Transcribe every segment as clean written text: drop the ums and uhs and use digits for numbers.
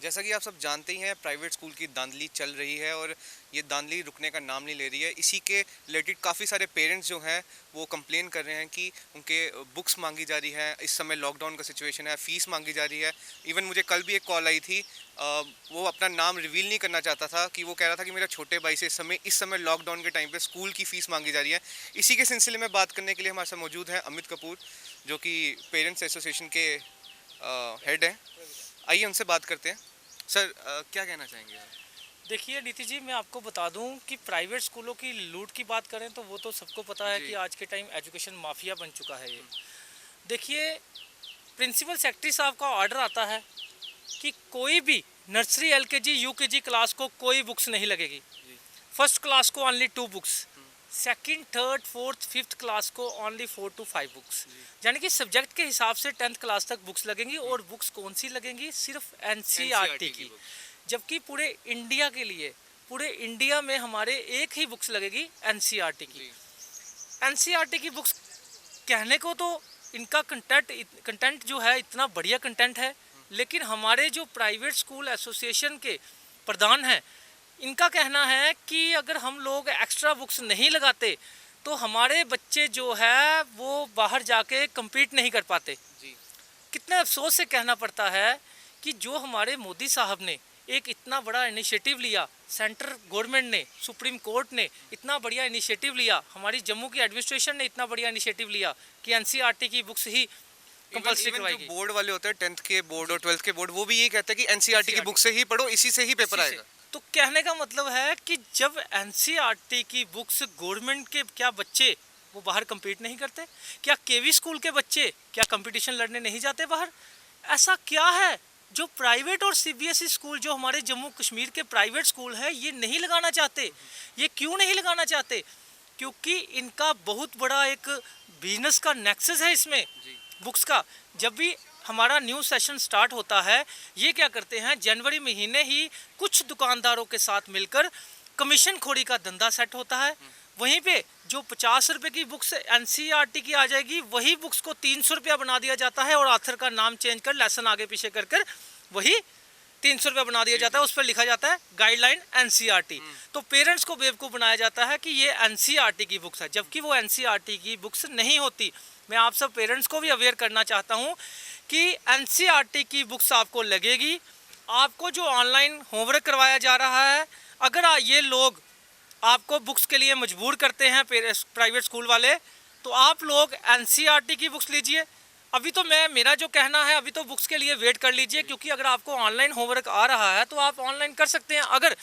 जैसा कि आप सब जानते ही हैं, प्राइवेट स्कूल की धांधली चल रही है और ये धांधली रुकने का नाम नहीं ले रही है। इसी के रिलेटेड काफ़ी सारे पेरेंट्स जो हैं वो कंप्लेन कर रहे हैं कि उनके बुक्स मांगी जा रही है। इस समय लॉकडाउन का सिचुएशन है, फ़ीस मांगी जा रही है। इवन मुझे कल भी एक कॉल आई थी, वो अपना नाम रिवील नहीं करना चाहता था कि वो कह रहा था कि मेरा छोटे भाई से इस समय लॉकडाउन के टाइम पे स्कूल की फ़ीस मांगी जा रही है। इसी के सिलसिले में बात करने के लिए हमारे साथ मौजूद हैं अमित कपूर, जो कि पेरेंट्स एसोसिएशन के हेड हैं। आइए उनसे बात करते हैं। सर, क्या कहना चाहेंगे आप? देखिए नीति जी, मैं आपको बता दूं कि प्राइवेट स्कूलों की लूट की बात करें तो वो तो सबको पता है जी। कि आज के टाइम एजुकेशन माफिया बन चुका है ये। देखिए, प्रिंसिपल सेक्रेटरी साहब का ऑर्डर आता है कि कोई भी नर्सरी एलकेजी यूकेजी क्लास को कोई बुक्स नहीं लगेगी। जी। फर्स्ट क्लास को only 2 books, second third fourth fifth class को ओनली 4 to 5 बुक्स। यानी कि सब्जेक्ट के हिसाब से 10th क्लास तक बुक्स लगेंगी। और बुक्स कौन सी लगेंगी? सिर्फ एनसीईआरटी की। जबकि पूरे इंडिया में हमारे एक ही बुक्स लगेगी एनसीईआरटी की। एनसीईआरटी की बुक्स कहने को तो इनका कंटेंट जो है इतना बढ़िया कंटेंट है, लेकिन हमारे जो प्राइवेट स्कूल एसोसिएशन के प्रधान हैं, इनका कहना है कि अगर हम लोग एक्स्ट्रा बुक्स नहीं लगाते तो हमारे बच्चे जो है वो बाहर जाके compete नहीं कर पाते। जी। कितने अफसोस से कहना पड़ता है कि जो हमारे मोदी साहब ने एक इतना बड़ा इनिशिएटिव लिया, सेंट्रल गवर्नमेंट ने, सुप्रीम कोर्ट ने इतना बढ़िया इनिशिएटिव लिया, हमारी जम्मू की एडमिनिस्ट्रेशन ने इतना बढ़िया इनिशिएटिव लिया कि एनसीईआरटी की बुक्स ही कंपल्सरी करवाएगी। बोर्ड वाले होते हैं, 10th के बोर्ड और 12th के बोर्ड, वो भी ये कहते हैं कि एनसीईआरटी की बुक से ही पढ़ो, इसी से ही पेपर आएगा। तो कहने का मतलब है कि जब एनसीईआरटी की बुक्स गवर्नमेंट के क्या बच्चे वो बाहर compete नहीं करते? क्या केवी स्कूल के बच्चे क्या कंपटीशन लड़ने नहीं जाते बाहर? ऐसा क्या है जो प्राइवेट और सीबीएसई स्कूल, जो हमारे जम्मू कश्मीर के प्राइवेट स्कूल है, ये नहीं लगाना चाहते? ये क्यों नहीं लगाना चाहते? क्योंकि इनका बहुत बड़ा एक बिजनेस का नेक्सस है इसमें बुक्स का। जब भी हमारा न्यू सेशन स्टार्ट होता है, ये क्या करते हैं, जनवरी महीने ही कुछ दुकानदारों के साथ मिलकर कमीशन खोरी का धंधा सेट होता है। वहीं पे जो 50 रुपए की बुक्स एनसीईआरटी की आ जाएगी, वही बुक्स को 300 रुपया बना दिया जाता है और ऑथर का नाम चेंज कर, लेसन आगे पीछे कर वही 300 रुपया बना दिया जाता है। उस पर लिखा जाता है गाइडलाइन एनसीईआरटी। तो पेरेंट्स को बेवकूफ़ बनाया जाता है कि ये एनसीईआरटी की बुक्स है, जबकि वो एनसीईआरटी की बुक्स नहीं होती। मैं आप सब पेरेंट्स को भी अवेयर करना चाहता हूँ कि एनसीईआरटी की बुक्स आपको लगेगी। आपको जो ऑनलाइन होमवर्क करवाया जा रहा है, अगर ये लोग आपको बुक्स के लिए मजबूर करते हैं प्राइवेट स्कूल वाले, तो आप लोग एनसीईआरटी की बुक्स लीजिए। अभी तो मेरा जो कहना है, अभी तो बुक्स के लिए वेट कर लीजिए, क्योंकि अगर आपको ऑनलाइन होमवर्क आ रहा है तो आप ऑनलाइन कर सकते हैं। अगर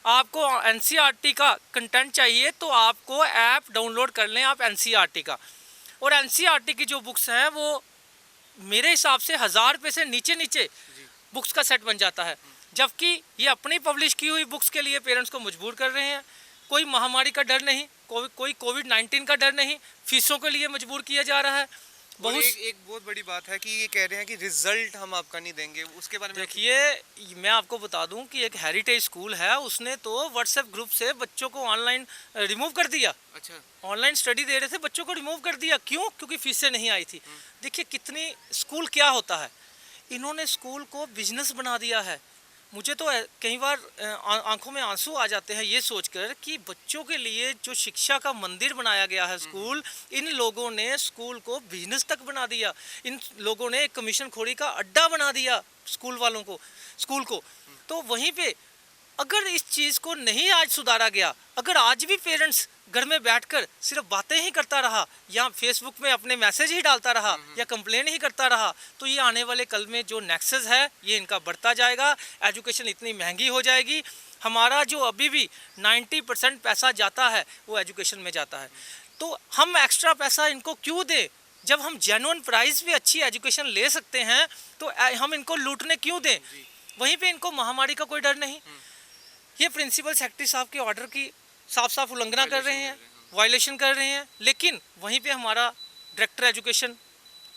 आपको एनसीईआरटी का कंटेंट चाहिए तो आपको ऐप डाउनलोड कर लें आप एनसीईआरटी का। और एनसीईआरटी की जो बुक्स हैं वो मेरे हिसाब से 1000 रुपये से नीचे बुक्स का सेट बन जाता है, जबकि ये अपनी पब्लिश की हुई बुक्स के लिए पेरेंट्स को मजबूर कर रहे हैं। कोई महामारी का डर नहीं, कोई कोविड-19 का डर नहीं, फीसों के लिए मजबूर किया जा रहा है। बहुत एक बहुत बड़ी बात है कि ये कह रहे हैं कि रिजल्ट हम आपका नहीं देंगे, उसके बारे में देखिए, मैं आपको बता दूं कि एक हेरिटेज स्कूल है, उसने तो व्हाट्सएप ग्रुप से बच्चों को ऑनलाइन रिमूव कर दिया। अच्छा। ऑनलाइन स्टडी दे रहे थे, बच्चों को रिमूव कर दिया। क्यों? क्योंकि फीसें नहीं आई थी। देखिए कितनी, स्कूल क्या होता है, इन्होंने स्कूल को बिजनेस बना दिया है। मुझे तो कई बार आंखों में आंसू आ जाते हैं ये सोचकर कि बच्चों के लिए जो शिक्षा का मंदिर बनाया गया है स्कूल, इन लोगों ने स्कूल को बिजनेस तक बना दिया। इन लोगों ने एक कमीशन खोरी का अड्डा बना दिया स्कूल वालों को, स्कूल को। तो वहीं पे अगर इस चीज़ को नहीं आज सुधारा गया, अगर आज भी पेरेंट्स घर में बैठकर सिर्फ बातें ही करता रहा या फेसबुक में अपने मैसेज ही डालता रहा या कंप्लेन ही करता रहा, तो ये आने वाले कल में जो नेक्सस है ये इनका बढ़ता जाएगा। एजुकेशन इतनी महंगी हो जाएगी। हमारा जो अभी भी 90% पैसा जाता है वो एजुकेशन में जाता है। तो हम एक्स्ट्रा पैसा इनको क्यों दें? जब हम जेन्युइन प्राइस भी अच्छी एजुकेशन ले सकते हैं तो हम इनको लूटने क्यों दें? वहीं पे इनको महामारी का कोई डर नहीं। ये प्रिंसिपल सेक्रेटरी साहब के ऑर्डर की साफ साफ उल्लंघना कर रहे हैं, वायलेशन कर रहे हैं। लेकिन वहीं पे हमारा डायरेक्टर एजुकेशन,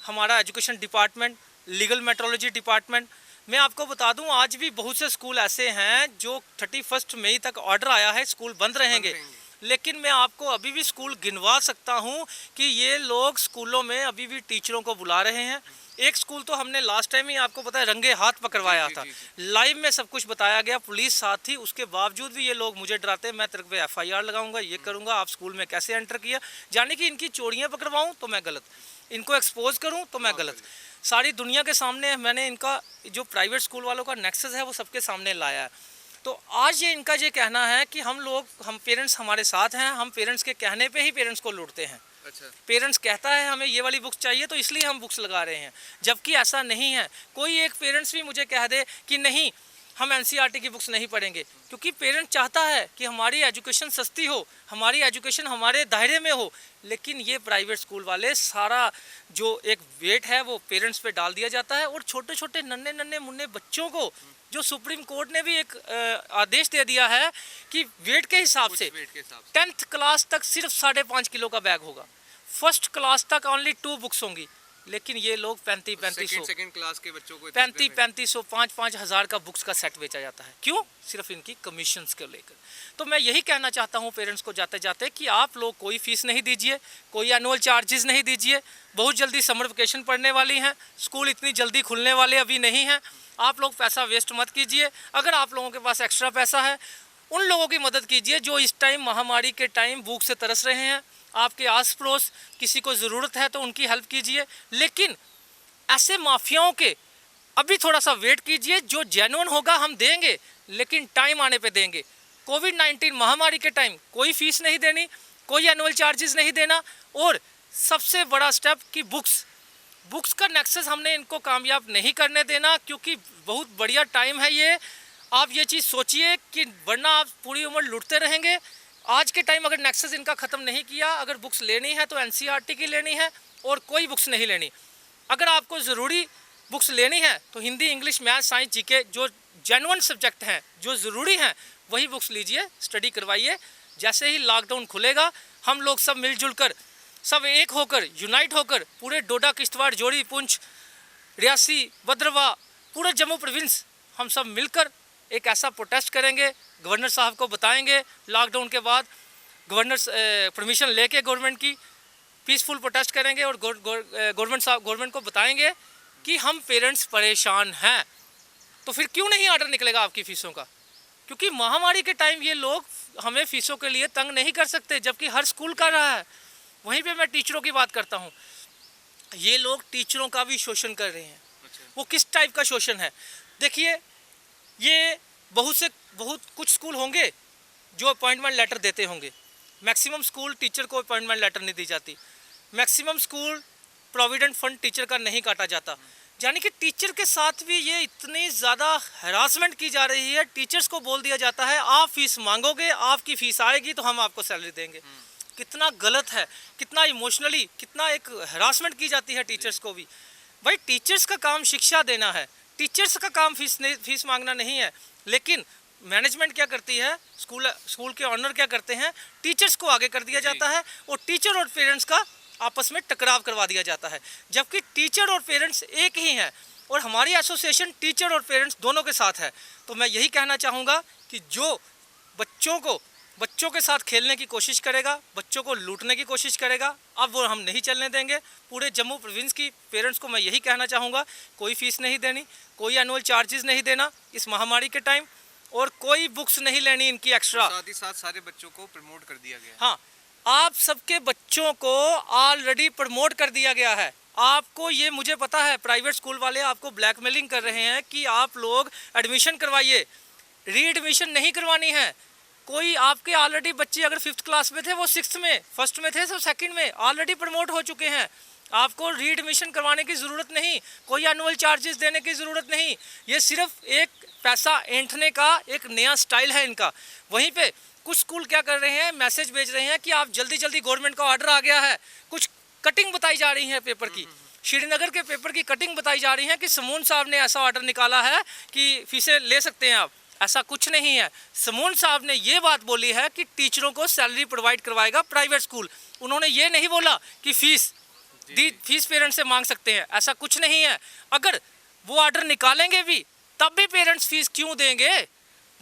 हमारा education department, legal metrology department, मैं आपको बता दूं आज भी बहुत से स्कूल ऐसे हैं जो 31 मई तक ऑर्डर आया है स्कूल बंद रहेंगे। लेकिन मैं आपको अभी भी स्कूल गिनवा सकता हूं कि ये लोग स्कूलों में अभी भी टीचरों को बुला रहे हैं। एक स्कूल तो हमने लास्ट टाइम ही आपको पता है रंगे हाथ पकड़वाया था, लाइव में सब कुछ बताया गया, पुलिस साथ थी, उसके बावजूद भी ये लोग मुझे डराते, मैं तेरे पे FIR लगाऊंगा, ये करूंगा, आप स्कूल में कैसे एंटर किया, यानी कि इनकी चोरियां पकड़वाऊं तो मैं गलत, इनको एक्सपोज करूं तो मैं गलत। सारी दुनिया के सामने मैंने इनका जो प्राइवेट स्कूल वालों का नेक्सस है वो सबके सामने लाया है। तो आज ये इनका ये कहना है कि हम पेरेंट्स हमारे साथ हैं, हम पेरेंट्स के कहने पे ही पेरेंट्स को लूटते हैं। अच्छा। पेरेंट्स कहता है हमें ये वाली बुक्स चाहिए तो इसलिए हम बुक्स लगा रहे हैं, जबकि ऐसा नहीं है। कोई एक पेरेंट्स भी मुझे कह दे कि नहीं हम NCERT की बुक्स नहीं पढ़ेंगे, क्योंकि पेरेंट चाहता है कि हमारी एजुकेशन सस्ती हो, हमारी एजुकेशन हमारे दायरे में हो, लेकिन ये प्राइवेट स्कूल वाले सारा जो एक वेट है वो पेरेंट्स पे डाल दिया जाता है। और छोटे छोटे नन्हे नन्हे मुन्ने बच्चों को जो सुप्रीम कोर्ट ने भी एक आदेश दे दिया है कि वेट के हिसाब से 10th क्लास तक सिर्फ 5.5 किलो का बैग होगा, फर्स्ट क्लास तक ओनली 2 बुक्स होंगी, लेकिन ये लोग 3500 सेकंड क्लास के बच्चों को 3500 5-5 हज़ार का बुक्स का सेट बेचा जाता है। क्यों? सिर्फ इनकी कमीशंस को लेकर। तो मैं यही कहना चाहता हूँ पेरेंट्स को जाते जाते कि आप लोग कोई फीस नहीं दीजिए, कोई एनुअल चार्जेस नहीं दीजिए, बहुत जल्दी समर वेकेशन पड़ने वाली हैं, स्कूल इतनी जल्दी खुलने वाले अभी नहीं हैं, आप लोग पैसा वेस्ट मत कीजिए। अगर आप लोगों के पास एक्स्ट्रा पैसा है उन लोगों की मदद कीजिए जो इस टाइम महामारी के टाइम भूख से तरस रहे हैं, आपके आस पड़ोस किसी को ज़रूरत है तो उनकी हेल्प कीजिए, लेकिन ऐसे माफियाओं के अभी थोड़ा सा वेट कीजिए, जो जेन्युइन होगा हम देंगे, लेकिन टाइम आने पे देंगे। कोविड-19 महामारी के टाइम कोई फीस नहीं देनी, कोई एनुअल चार्जेस नहीं देना, और सबसे बड़ा स्टेप कि बुक्स का नेक्सस हमने इनको कामयाब नहीं करने देना, क्योंकि बहुत बढ़िया टाइम है ये। आप ये चीज़ सोचिए कि वरना आप पूरी उम्र लुटते रहेंगे। आज के टाइम अगर नेक्सस इनका ख़त्म नहीं किया, अगर बुक्स लेनी है तो NCERT की लेनी है और कोई बुक्स नहीं लेनी। अगर आपको ज़रूरी बुक्स लेनी है तो Hindi, English, math, science, GK जो जेन्युइन सब्जेक्ट हैं, जो ज़रूरी हैं, वही बुक्स लीजिए, स्टडी करवाइए। जैसे ही लॉकडाउन खुलेगा हम लोग सब मिलजुल कर, सब एक होकर, यूनाइट होकर, पूरे डोडा, किश्तवाड़, जोड़ी, पुंछ, रियासी, भद्रवाह, पूरे जम्मू प्रोविंस हम सब मिलकर एक ऐसा प्रोटेस्ट करेंगे, गवर्नर साहब को बताएंगे, लॉकडाउन के बाद गवर्नर परमिशन लेके गवर्नमेंट की पीसफुल प्रोटेस्ट करेंगे और गवर्नमेंट को बताएंगे कि हम पेरेंट्स परेशान हैं। तो फिर क्यों नहीं ऑर्डर निकलेगा आपकी फ़ीसों का? क्योंकि महामारी के टाइम ये लोग हमें फ़ीसों के लिए तंग नहीं कर सकते, जबकि हर स्कूल कर रहा है। वहीं पे मैं टीचरों की बात करता हूँ, ये लोग टीचरों का भी शोषण कर रहे हैं। वो किस टाइप का शोषण है? देखिए, ये बहुत कुछ स्कूल होंगे जो अपॉइंटमेंट लेटर देते होंगे, मैक्सिमम स्कूल टीचर को अपॉइंटमेंट लेटर नहीं दी जाती, maximum school provident fund teacher का नहीं काटा जाता, यानी कि टीचर के साथ भी ये इतनी ज़्यादा हरासमेंट की जा रही है। टीचर्स को बोल दिया जाता है आप फीस मांगोगे, आपकी फ़ीस आएगी तो हम आपको सैलरी देंगे। कितना गलत है, कितना इमोशनली, कितना एक हरासमेंट की जाती है टीचर्स को भी। भाई टीचर्स का काम शिक्षा देना है, टीचर्स का काम फीस मांगना नहीं है। लेकिन मैनेजमेंट क्या करती है, स्कूल के ऑनर क्या करते हैं, टीचर्स को आगे कर दिया जाता है और टीचर और पेरेंट्स का आपस में टकराव करवा दिया जाता है, जबकि टीचर और पेरेंट्स एक ही हैं और हमारी एसोसिएशन टीचर और पेरेंट्स दोनों के साथ है। तो मैं यही कहना चाहूँगा कि जो बच्चों के साथ खेलने की कोशिश करेगा, बच्चों को लूटने की कोशिश करेगा, अब वो हम नहीं चलने देंगे। पूरे जम्मू प्रोविंस की पेरेंट्स को मैं यही कहना चाहूँगा, कोई फ़ीस नहीं देनी, कोई एनुअल चार्जेस नहीं देना इस महामारी के टाइम, और कोई बुक्स नहीं लेनी इनकी एक्स्ट्रा। साथ ही साथ सारे बच्चों को प्रमोट कर दिया गया है। हाँ, आप सबके बच्चों को ऑलरेडी प्रमोट कर दिया गया है। आपको ये मुझे पता है, प्राइवेट स्कूल वाले आपको ब्लैकमेलिंग कर रहे हैं कि आप लोग एडमिशन करवाइए, री एडमिशन नहीं करवानी है। कोई आपके ऑलरेडी बच्चे अगर 5th क्लास में थे वो 6th में, 1st में थे तो 2nd में ऑलरेडी प्रमोट हो चुके हैं। आपको री एडमिशन करवाने की ज़रूरत नहीं, कोई एनुअल चार्जेस देने की ज़रूरत नहीं। ये सिर्फ एक पैसा ऐंठने का एक नया स्टाइल है इनका। वहीं पे कुछ स्कूल क्या कर रहे हैं, मैसेज भेज रहे हैं कि आप जल्दी जल्दी गवर्नमेंट का ऑर्डर आ गया है, कुछ कटिंग बताई जा रही है पेपर की, श्रीनगर के पेपर की कटिंग बताई जा रही है कि समून साहब ने ऐसा ऑर्डर निकाला है कि फीसें ले सकते हैं आप। ऐसा कुछ नहीं है। समून साहब ने ये बात बोली है कि टीचरों को सैलरी प्रोवाइड करवाएगा प्राइवेट स्कूल। उन्होंने ये नहीं बोला कि फीस पेरेंट्स से मांग सकते हैं, ऐसा कुछ नहीं है। अगर वो ऑर्डर निकालेंगे भी तब भी पेरेंट्स फीस क्यों देंगे?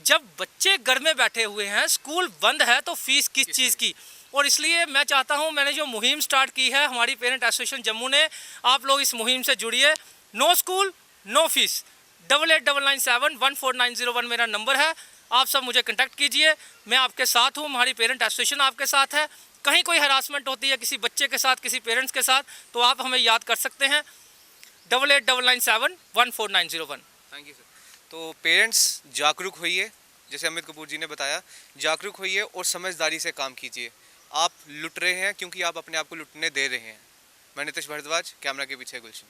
जब बच्चे घर में बैठे हुए हैं, स्कूल बंद है, तो फीस किस चीज़ की? और इसलिए मैं चाहता हूं, मैंने जो मुहिम स्टार्ट की है हमारी पेरेंट एसोसिएशन जम्मू ने, आप लोग इस मुहिम से जुड़िए। No school no fees. 8899714901 मेरा नंबर है, आप सब मुझे कॉन्टैक्ट कीजिए, मैं आपके साथ हूँ, हमारी पेरेंट एसोसिएशन आपके साथ है। कहीं कोई हरासमेंट होती है किसी बच्चे के साथ, किसी पेरेंट्स के साथ, तो आप हमें याद कर सकते हैं 8899714901। Thank you sir. तो पेरेंट्स जागरूक होइए, जैसे अमित कपूर जी ने बताया, जागरूक होइए और समझदारी से काम कीजिए। आप लुट रहे हैं क्योंकि आप अपने आप को लुटने दे रहे हैं। मैं नितिश भारद्वाज, कैमरा के पीछे गुलशन।